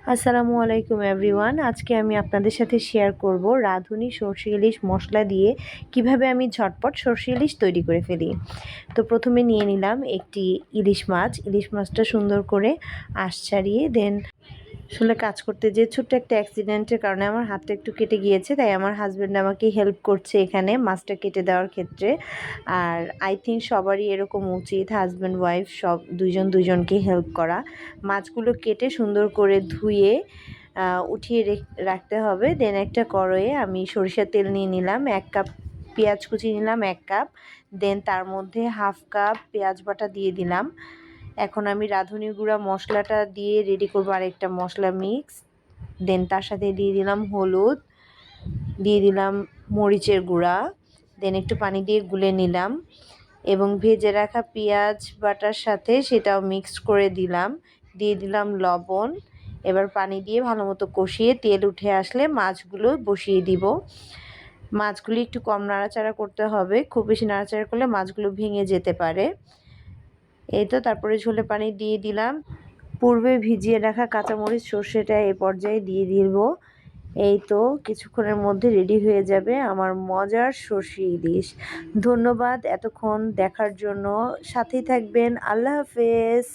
আসসালামু আলাইকুম এভরিওয়ান। আজকে আমি আপনাদের সাথে শেয়ার করব রাঁধুনি সরষে ইলিশ মশলা দিয়ে কিভাবে আমি ঝটপট সরষে ইলিশ তৈরি করে ফেলি। তো প্রথমে নিয়ে নিলাম একটি ইলিশ মাছ। ইলিশ মাছটা সুন্দর করে আঁশ ছাড়িয়ে আসলে কাজ করতে যেয়ে ছোট্ট একটা অ্যাক্সিডেন্টের কারণে আমার হাতটা একটু কেটে গিয়েছে, তাই আমার হাজব্যান্ড আমাকে হেল্প করছে এখানে মাছটা কেটে দেওয়ার ক্ষেত্রে। আর আই থিঙ্ক সবারই এরকম উচিত, হাজব্যান্ড ওয়াইফ সব দুইজন দুইজনকে হেল্প করা। মাছগুলো কেটে সুন্দর করে ধুয়ে উঠিয়ে রাখতে হবে। দেন একটা কড়াইয়ে আমি সরিষার তেল নিয়ে নিলাম, 1 কাপ পেঁয়াজ কুচি নিলাম, 1 কাপ। দেন তার মধ্যে 1/2 কাপ পেঁয়াজ বাটা দিয়ে দিলাম। এখন আমি রাঁধুনি গুঁড়া মশলাটা দিয়ে রেডি করবো আরেকটা মশলা মিক্স। দেন তার সাথে দিয়ে দিলাম হলুদ, দিয়ে দিলাম মরিচের গুঁড়া। দেন একটু পানি দিয়ে গুলে নিলাম এবং ভেজে রাখা পেঁয়াজ বাটার সাথে সেটাও মিক্স করে দিলাম। দিয়ে দিলাম লবণ। এবার পানি দিয়ে ভালো মতো কষিয়ে তেল উঠে আসলে মাছগুলো বসিয়ে দিব। মাছগুলি একটু কম নাড়াচাড়া করতে হবে, খুব বেশি নাড়াচাড়া করলে মাছগুলো ভেঙে যেতে পারে। এই তো তারপরে ঝোলে পানি দিয়ে দিলাম। পূর্বে ভিজিয়ে রাখা কাঁচামরিচ সর্ষেটা এই পর্যায়ে দিয়ে দিব। এই তো কিছুক্ষণের মধ্যে রেডি হয়ে যাবে আমার মজার সরষে ইলিশ। ধন্যবাদ এতক্ষণ দেখার জন্য। সাথেই থাকবেন। আল্লাহ হাফেজ।